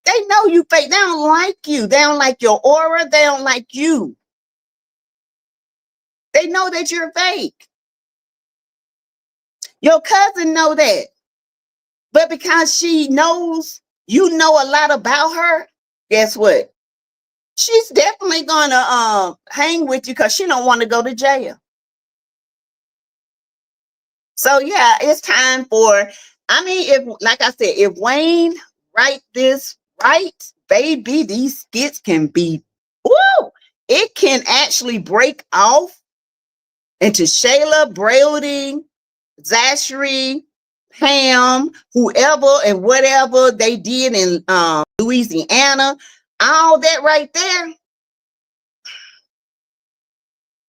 Speaker 1: They know you fake. They don't like you. They don't like your aura. They don't like you. They know that you're fake. Your cousin know that. But because she knows you know a lot about her, guess what? She's definitely gonna hang with you because she don't want to go to jail. So yeah, it's time for, I mean, if, like I said, if Wayne write this right, baby, these skits can be, woo, it can actually break off into Shayla, Brody, Zachary, Pam, whoever and whatever they did in Louisiana, all that right there.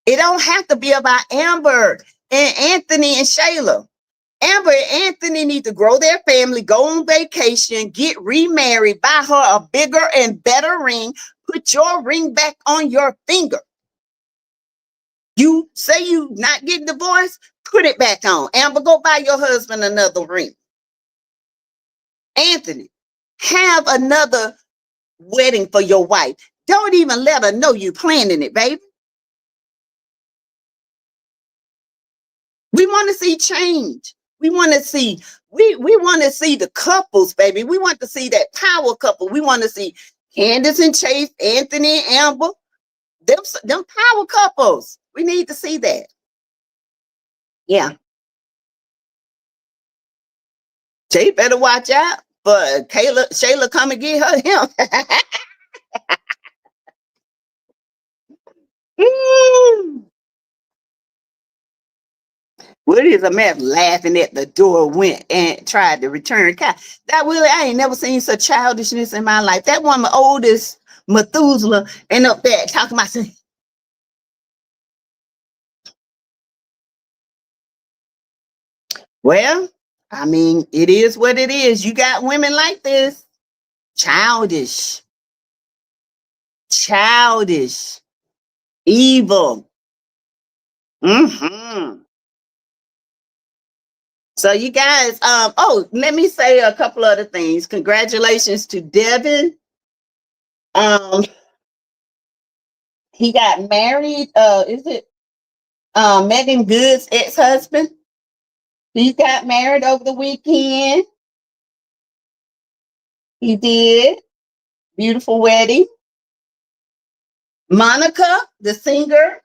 Speaker 1: It don't have to be about Amber and Anthony and Shayla. Amber and Anthony need to grow their family, go on vacation, get remarried, buy her a bigger and better ring, put your ring back on your finger. You say you not getting divorced, put it back on. Amber, go buy your husband another ring. Anthony, have another wedding for your wife. Don't even let her know you planning it, baby. We want to see change. We want to see, we want to see the couples, baby. We want to see that power couple. We want to see Candace and Chase, Anthony and Amber. Them power couples. We need to see that. Yeah. Jay better watch out for Shayla come and get her him. What is a man laughing at the door, went and tried to return car? That really, I ain't never seen such childishness in my life. That one, my oldest Methuselah, and up there talking about something. Well, I mean, it is what it is. You got women like this. Childish. Childish. Evil. Mm-hmm. So you guys, let me say a couple other things. Congratulations to Devin. He got married. Is it Megan Good's ex-husband? He got married over the weekend. He did. Beautiful wedding. Monica, the singer,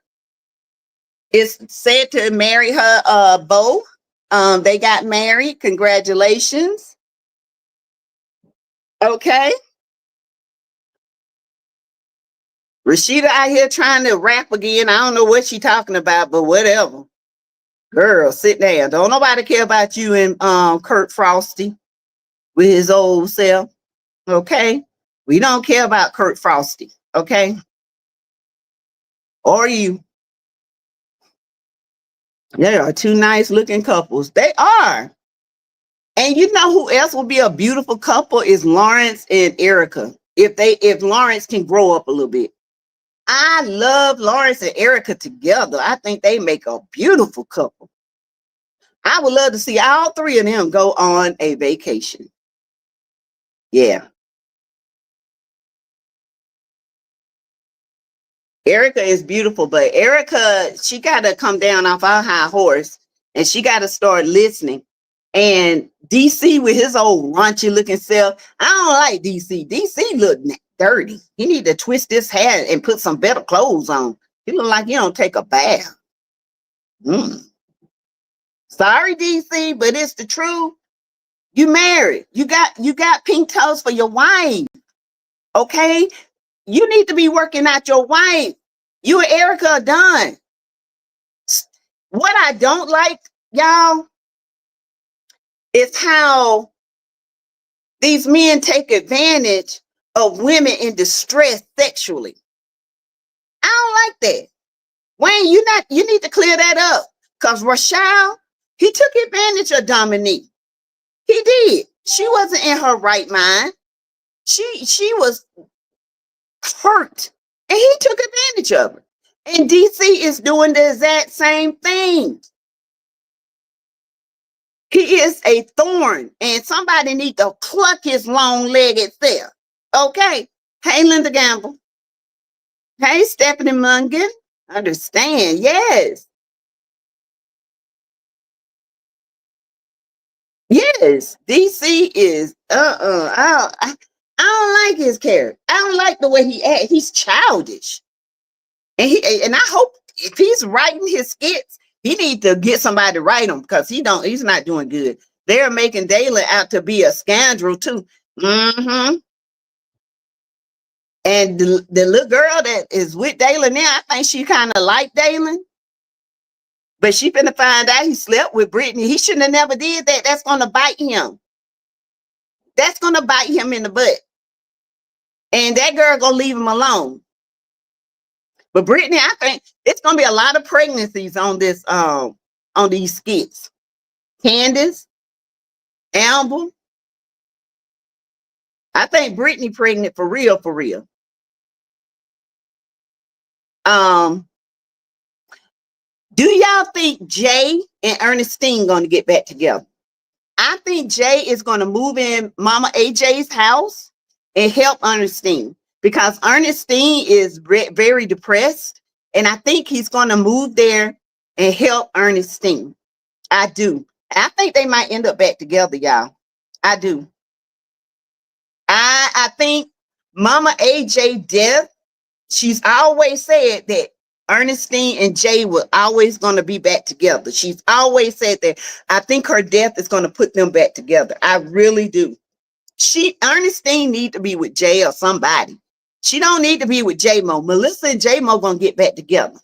Speaker 1: is said to marry her beau. They got married. Congratulations. Okay. Rashida out here trying to rap again. I don't know what she talking about, but whatever. Girl, sit down. Don't nobody care about you and Kurt Frosty with his old self. Okay. We don't care about Kurt Frosty. Okay. Or you. They are two nice looking couples. They are. And you know who else will be a beautiful couple is Lawrence and Erica. If Lawrence can grow up a little bit. I love Lawrence and Erica together. I think they make a beautiful couple. I would love to see all three of them go on a vacation. Yeah. Erica is beautiful, but Erica, she got to come down off our high horse and she got to start listening. And DC with his old raunchy looking self, I don't like DC. DC look dirty. He need to twist his hair and put some better clothes on. He look like he don't take a bath. Sorry, DC, but it's the truth. You married. You got pink toes for your wife. Okay? You need to be working out your wife. You and Erica are done. What I don't like, y'all, is how these men take advantage of women in distress sexually. I don't like that. Wayne, you need to clear that up. Because Rashad, he took advantage of Dominique. He did. She wasn't in her right mind. She was hurt. And he took advantage of her. And DC is doing the exact same thing. He is a thorn. And somebody needs to pluck his long-legged self. Okay? Hey, Linda Gamble. Hey, Stephanie Mungan. Understand. Yes. Yes. DC is, I don't like his character. I don't like the way he acts. He's childish. And I hope if he's writing his skits, he needs to get somebody to write them because he's not doing good. They're making Dalen out to be a scoundrel too. Mm-hmm. And the little girl that is with Dalen now, I think she kind of like Dalen. But she finna find out he slept with Brittany. He shouldn't have never did that. That's gonna bite him. That's gonna bite him in the butt. And that girl gonna leave him alone. But Brittany, I think it's gonna be a lot of pregnancies on this on these skits. Candace, Amber. I think Brittany pregnant for real, for real. Do y'all think Jay and Ernestine gonna get back together? I think Jay is gonna move in Mama AJ's house and help Ernestine because Ernestine is very depressed, and I think he's gonna move there and help Ernestine. I do. I think they might end up back together, y'all. I do. I think Mama AJ death, she's always said that Ernestine and Jay were always going to be back together. She's always said that. I think her death is going to put them back together. I really do. Ernestine need to be with Jay or somebody. She don't need to be with J-Mo. Melissa and J-Mo going to get back together.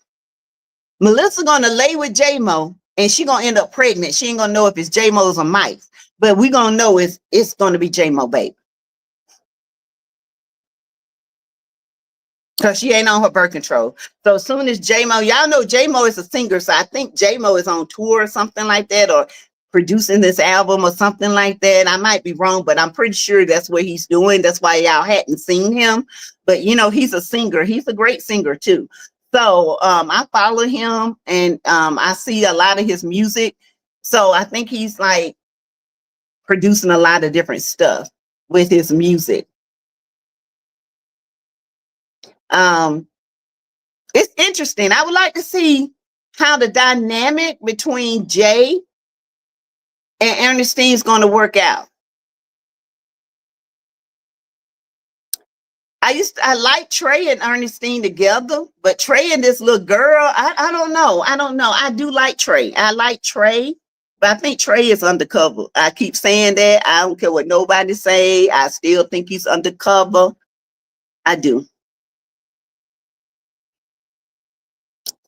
Speaker 1: Melissa going to lay with J-Mo and she going to end up pregnant. She ain't going to know if it's J-Mo's or Mike's, but we going to know it's going to be J-Mo, baby. Because she ain't on her birth control. So as soon as J-Mo, y'all know J-Mo is a singer, so I think J-Mo is on tour or something like that, or producing this album or something like that. I might be wrong, but I'm pretty sure that's what he's doing. That's why y'all hadn't seen him. But you know, he's a singer. He's a great singer too. So I follow him and I see a lot of his music. So I think he's like producing a lot of different stuff with his music. It's interesting. I would like to see how the dynamic between Jay and Ernestine is going to work out. I like Trey and Ernestine together, but Trey and this little girl, I don't know. I do like Trey. I like Trey, but I think Trey is undercover. I keep saying that. I don't care what nobody say. I still think he's undercover. I do.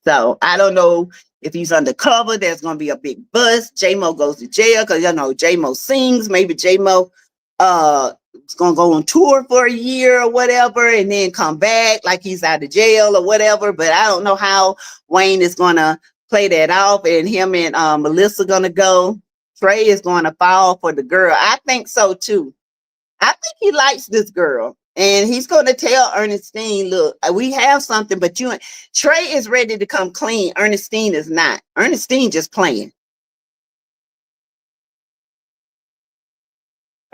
Speaker 1: So I don't know if he's undercover. There's going to be a big bust. J-Mo goes to jail because, you know, J-Mo sings. Maybe J-Mo is going to go on tour for a year or whatever and then come back like he's out of jail or whatever. But I don't know how Wayne is going to play that off, and him and Melissa gonna go. Trey is going to fall for the girl. I think so too. I think he likes this girl, and he's going to tell Ernestine, look, we have something, but Trey is ready to come clean. Ernestine is not. Ernestine just playing.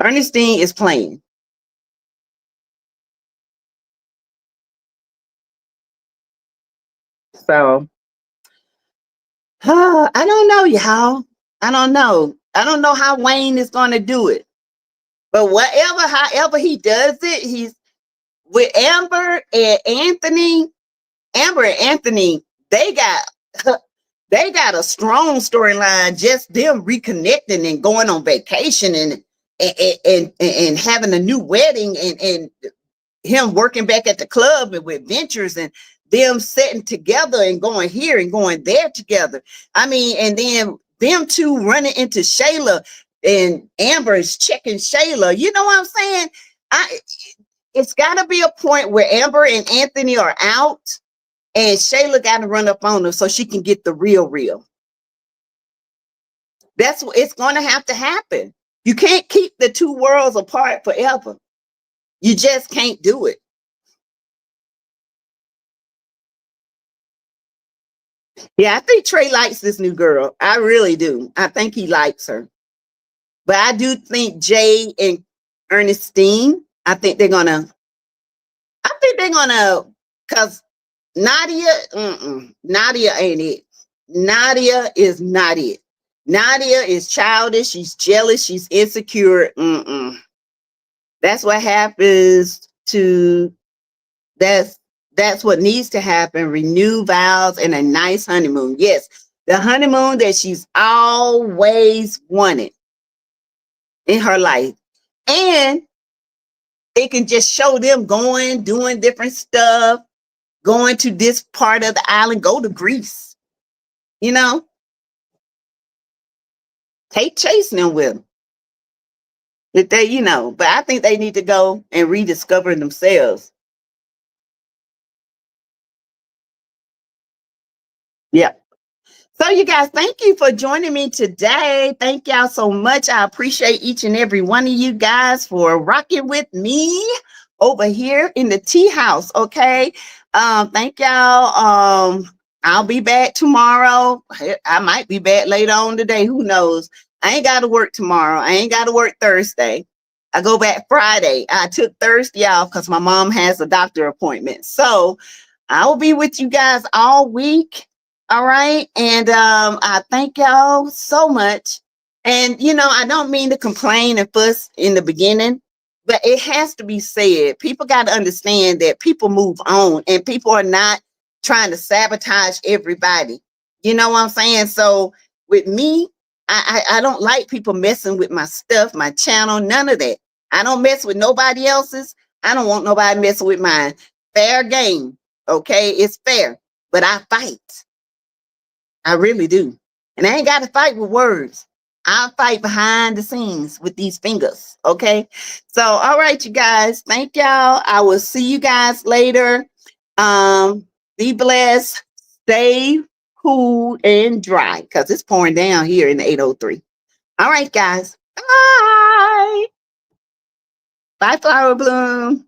Speaker 1: Ernestine is playing. So, I don't know, y'all. I don't know. I don't know how Wayne is going to do it. But however he does it, he's with Amber and Anthony. Amber and Anthony, they got a strong storyline. Just them reconnecting and going on vacation and having a new wedding and him working back at the club and with Ventures and them sitting together and going here and going there together. I mean, and then them two running into Shayla and Amber is checking Shayla. You know what I'm saying? It's got to be a point where Amber and Anthony are out and Shayla got to run up on her so she can get the real. That's what it's going to have to happen. You can't keep the two worlds apart forever. You just can't do it. Yeah, I think Trey likes this new girl. I really do. I think he likes her. But I do think Jay and Ernestine, I think they're gonna, because Nadia ain't it. Nadia is not it. Nadia is childish. She's jealous. She's insecure. That's what happens to, that's what needs to happen. Renew vows and a nice honeymoon. Yes, the honeymoon that she's always wanted in her life. And it can just show them doing different stuff, going to this part of the island, go to Greece, take chasing them with them. But but I think they need to go and rediscover themselves. Yeah. So you guys, thank you for joining me today. Thank y'all so much. I appreciate each and every one of you guys for rocking with me over here in the tea house. Okay. Thank y'all. I'll be back tomorrow. I might be back later on today. Who knows? I ain't got to work tomorrow. I ain't got to work Thursday. I go back Friday. I took Thursday off because my mom has a doctor appointment. So I will be with you guys all week. All right. And I thank y'all so much. And, I don't mean to complain and fuss in the beginning, but it has to be said. People got to understand that people move on and people are not trying to sabotage everybody. You know what I'm saying? So with me, I don't like people messing with my stuff, my channel, none of that. I don't mess with nobody else's. I don't want nobody messing with mine. Fair game. Okay. It's fair, but I fight. I really do. And I ain't got to fight with words. I fight behind the scenes with these fingers. Okay. So, all right, you guys. Thank y'all. I will see you guys later. Be blessed. Stay cool and dry because it's pouring down here in the 803. All right, guys. Bye. Bye, Flower Bloom.